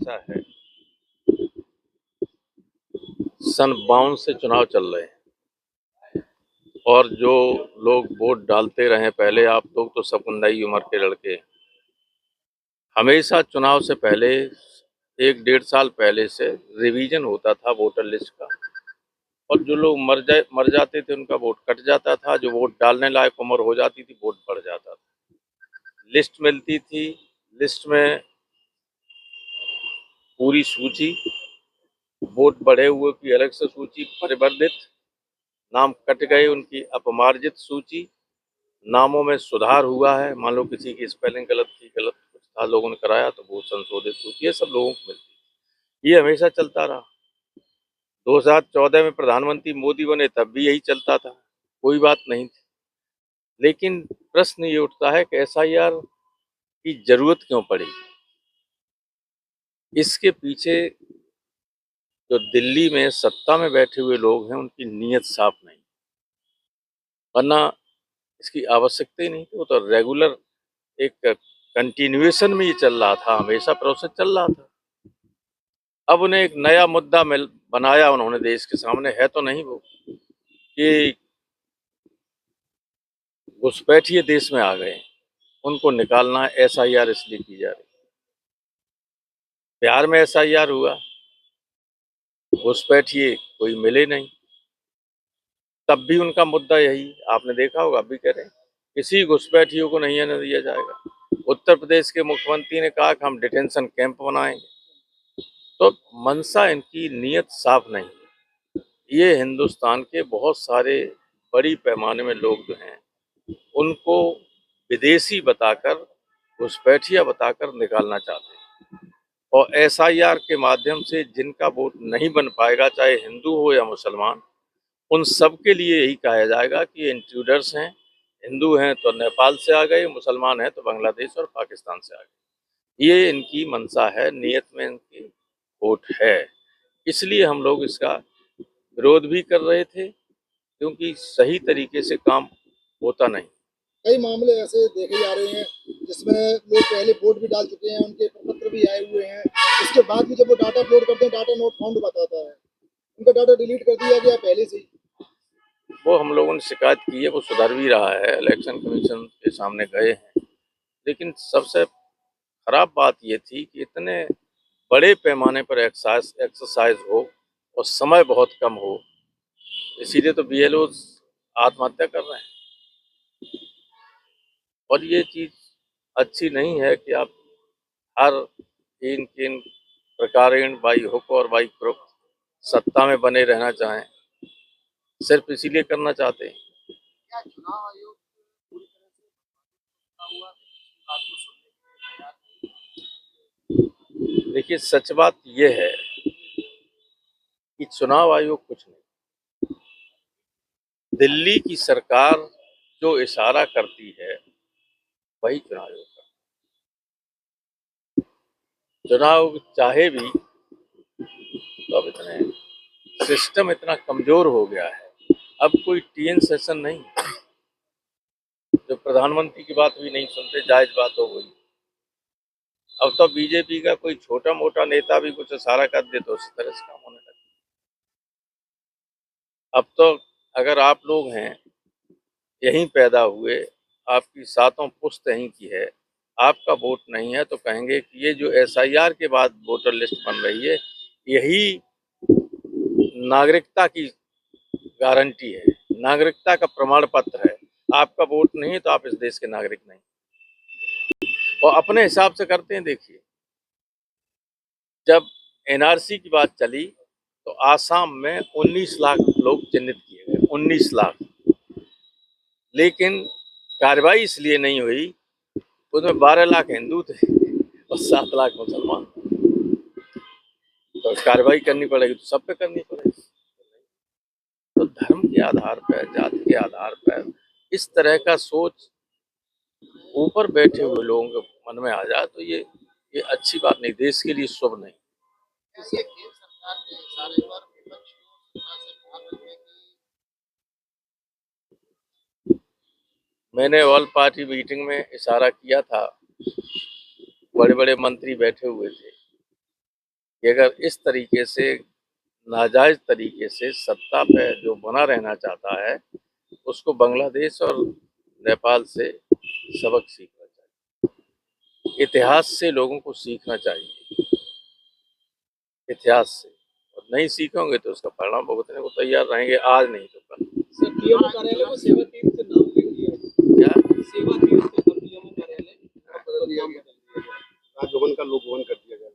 ऐसा है, सन 52 से चुनाव चल रहे हैं और जो लोग वोट डालते रहे पहले, आप लोग तो सब नई उम्र के लड़के, हमेशा चुनाव से पहले 1 डेढ़ साल पहले से रिवीजन होता था वोटर लिस्ट का। और जो लोग मर जाते थे उनका वोट कट जाता था, जो वोट डालने लायक उम्र हो जाती थी वोट बढ़ जाता था। लिस्ट मिलती थी, लिस्ट में पूरी सूची, वोट बढ़े हुए की अलग से सूची, परिवर्धित नाम कट गए उनकी अपमार्जित सूची, नामों में सुधार हुआ है, मान लो किसी की स्पेलिंग गलत थी, गलत कुछ था, लोगों ने कराया तो वो संशोधित सूची, ये सब लोगों को मिलती। ये हमेशा चलता रहा। 2014 में प्रधानमंत्री मोदी बने तब भी यही चलता था, कोई बात नहीं थी। लेकिन प्रश्न ये उठता है कि एसआईआर की जरूरत क्यों पड़ी। इसके पीछे जो दिल्ली में सत्ता में बैठे हुए लोग हैं उनकी नीयत साफ नहीं, वरना इसकी आवश्यकता ही नहीं थी। वो तो रेगुलर एक कंटिन्यूएशन में ये चल रहा था, हमेशा प्रोसेस चल रहा था। अब उन्हें एक नया मुद्दा बनाया उन्होंने देश के सामने, है तो नहीं वो, कि घुसपैठिए देश में आ गए, उनको निकालना है, एसआईआर इसलिए की जा रही। बिहार में एसआईआर हुआ, घुसपैठिए कोई मिले नहीं, तब भी उनका मुद्दा यही, आपने देखा होगा, अभी कह रहे हैं किसी घुसपैठियों को नहीं आने दिया जाएगा। उत्तर प्रदेश के मुख्यमंत्री ने कहा कि हम डिटेंशन कैंप बनाएंगे। तो मंशा इनकी, नीयत साफ नहीं है। ये हिंदुस्तान के बहुत सारे बड़ी पैमाने में लोग जो हैं उनको विदेशी बताकर, घुसपैठिया बताकर निकालना चाहते हैं। और एसआईआर के माध्यम से जिनका वोट नहीं बन पाएगा, चाहे हिंदू हो या मुसलमान, उन सब के लिए यही कहा जाएगा कि इंट्रूडर्स हैं, हिंदू हैं तो नेपाल से आ गए, मुसलमान हैं तो बांग्लादेश और पाकिस्तान से आ गए। ये इनकी मंशा है, नियत में इनकी वोट है। इसलिए हम लोग इसका विरोध भी कर रहे थे, क्योंकि सही तरीके से काम होता नहीं। कई मामले ऐसे देखे जा रहे हैं जिसमें लोग पहले वोट भी डाल चुके हैं, उनके प्रपत्र भी आए हुए हैं, उसके बाद भी जब वो डाटा अपलोड करते हैं डाटा नॉट फाउंड बताता है, उनका डाटा डिलीट कर दिया गया पहले से ही। वो हम लोगों ने शिकायत की है, वो सुधर भी रहा है, इलेक्शन कमीशन के सामने गए हैं। लेकिन सबसे खराब बात ये थी कि इतने बड़े पैमाने पर एक्सरसाइज हो और समय बहुत कम हो, इसीलिए तो बीएलओ आत्महत्या कर रहे हैं। और ये चीज अच्छी नहीं है कि आप हर इन किन प्रकारेण बाई हुक और बाई क्रुक सत्ता में बने रहना चाहें, सिर्फ इसीलिए करना चाहते हैं। क्या चुनाव आयोग पूरी तरह से हुआ बात को सुनने के लिए तैयार? देखिए, सच बात ये है कि चुनाव आयोग कुछ नहीं, दिल्ली की सरकार जो इशारा करती है वही चुनाव आयोग का। चुनाव चाहे भी तो अब इतने सिस्टम इतना कमजोर हो गया है, अब कोई टीएन सेशन नहीं, जो प्रधानमंत्री की बात भी नहीं सुनते, जायज बात हो गई। अब तो बीजेपी का कोई छोटा मोटा नेता भी कुछ इशारा कर दे तो उस तरह से काम होने लगे। अब तो अगर आप लोग हैं, यहीं पैदा हुए, आपकी सातों पुश्त यहीं की है, आपका वोट नहीं है, तो कहेंगे कि ये जो एसआईआर के बाद वोटर लिस्ट बन रही है यही नागरिकता की गारंटी है, नागरिकता का प्रमाण पत्र है। आपका वोट नहीं है तो आप इस देश के नागरिक नहीं। और अपने हिसाब से करते हैं। देखिए, जब एनआरसी की बात चली तो आसाम में 19 लाख लोग चिन्हित किए गए, 19 लाख। लेकिन कार्रवाई इसलिए नहीं हुई, उसमें 12 लाख हिंदू थे और 7 लाख मुसलमान। तो कार्रवाई करनी पड़ेगी तो सब पे करनी पड़ेगी। तो धर्म के आधार पर, जाति के आधार पर इस तरह का सोच ऊपर बैठे हुए लोगों के मन में आ जाए तो ये अच्छी बात नहीं, देश के लिए शुभ नहीं। जैसे केंद्र सरकार के इशारे पर विपक्ष को सत्ता से बाहर रखने की। मैंने ऑल पार्टी मीटिंग में इशारा किया था, बड़े बड़े मंत्री बैठे हुए थे, कि अगर इस तरीके से नाजायज तरीके से सत्ता पे जो बना रहना चाहता है उसको बांग्लादेश और नेपाल से सबक सीखना चाहिए। इतिहास से लोगों को सीखना चाहिए, इतिहास से। और नहीं सीखोगे तो उसका परिणाम भुगतने को तैयार रहेंगे, आज नहीं तो कल। सर पीएमओ कार्यालय को सेवा तीर्थ से नाम ले लिया है। क्या सेवा तीर्थ से पीएमओ कार्यालय बदल दिया गया, राजभवन का लोक भवन कर दिया गया।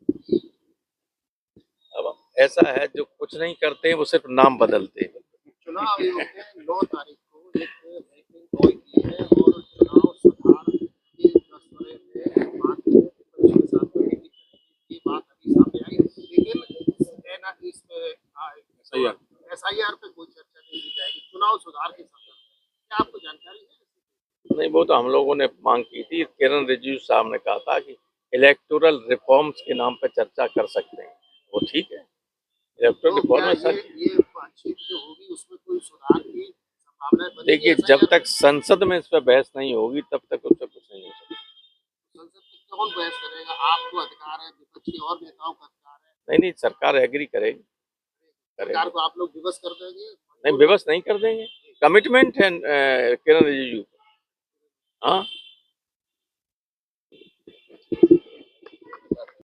अब ऐसा है जो कुछ नहीं करते वो सिर्फ नाम बदलते हैं। चुनाव आयोग ने 9 तारीख को एक मीटिंग कॉल की है और चुनाव सुधार के मसले में बात में विपक्ष के साथ मीटिंग करेगी। ये बात अभी सामने आई, लेकिन इसमें एसआईआर पे कोई चर्चा नहीं की जाएगी। चुनाव सुधार के संदर्भ में क्या आपको जानकारी है? नहीं, वो तो हम लोगों ने मांग की थी। किरण रिजिजू साहब ने कहा था कि इलेक्टोरल रिफॉर्म्स के नाम पर चर्चा कर सकते हैं, वो ठीक है। इलेक्टोरल तो रिफॉर्म क्या में सर ये बातचीत जो होगी उसमें कोई सुधार की संभावना बनेगी? देखिए, जब तक संसद में इस पर बहस नहीं होगी तब तक उस पर कुछ नहीं हो सकता। संसद में कौन बहस करेगा? आपको अधिकार है, विपक्षी और नेताओं का अधिकार है। नहीं नहीं, सरकार एग्री करेगी, सरकार को आप लोग विवश कर देंगे? नहीं विवश नहीं कर देंगे। कमिटमेंट है किरण रिजिजू। हाँ,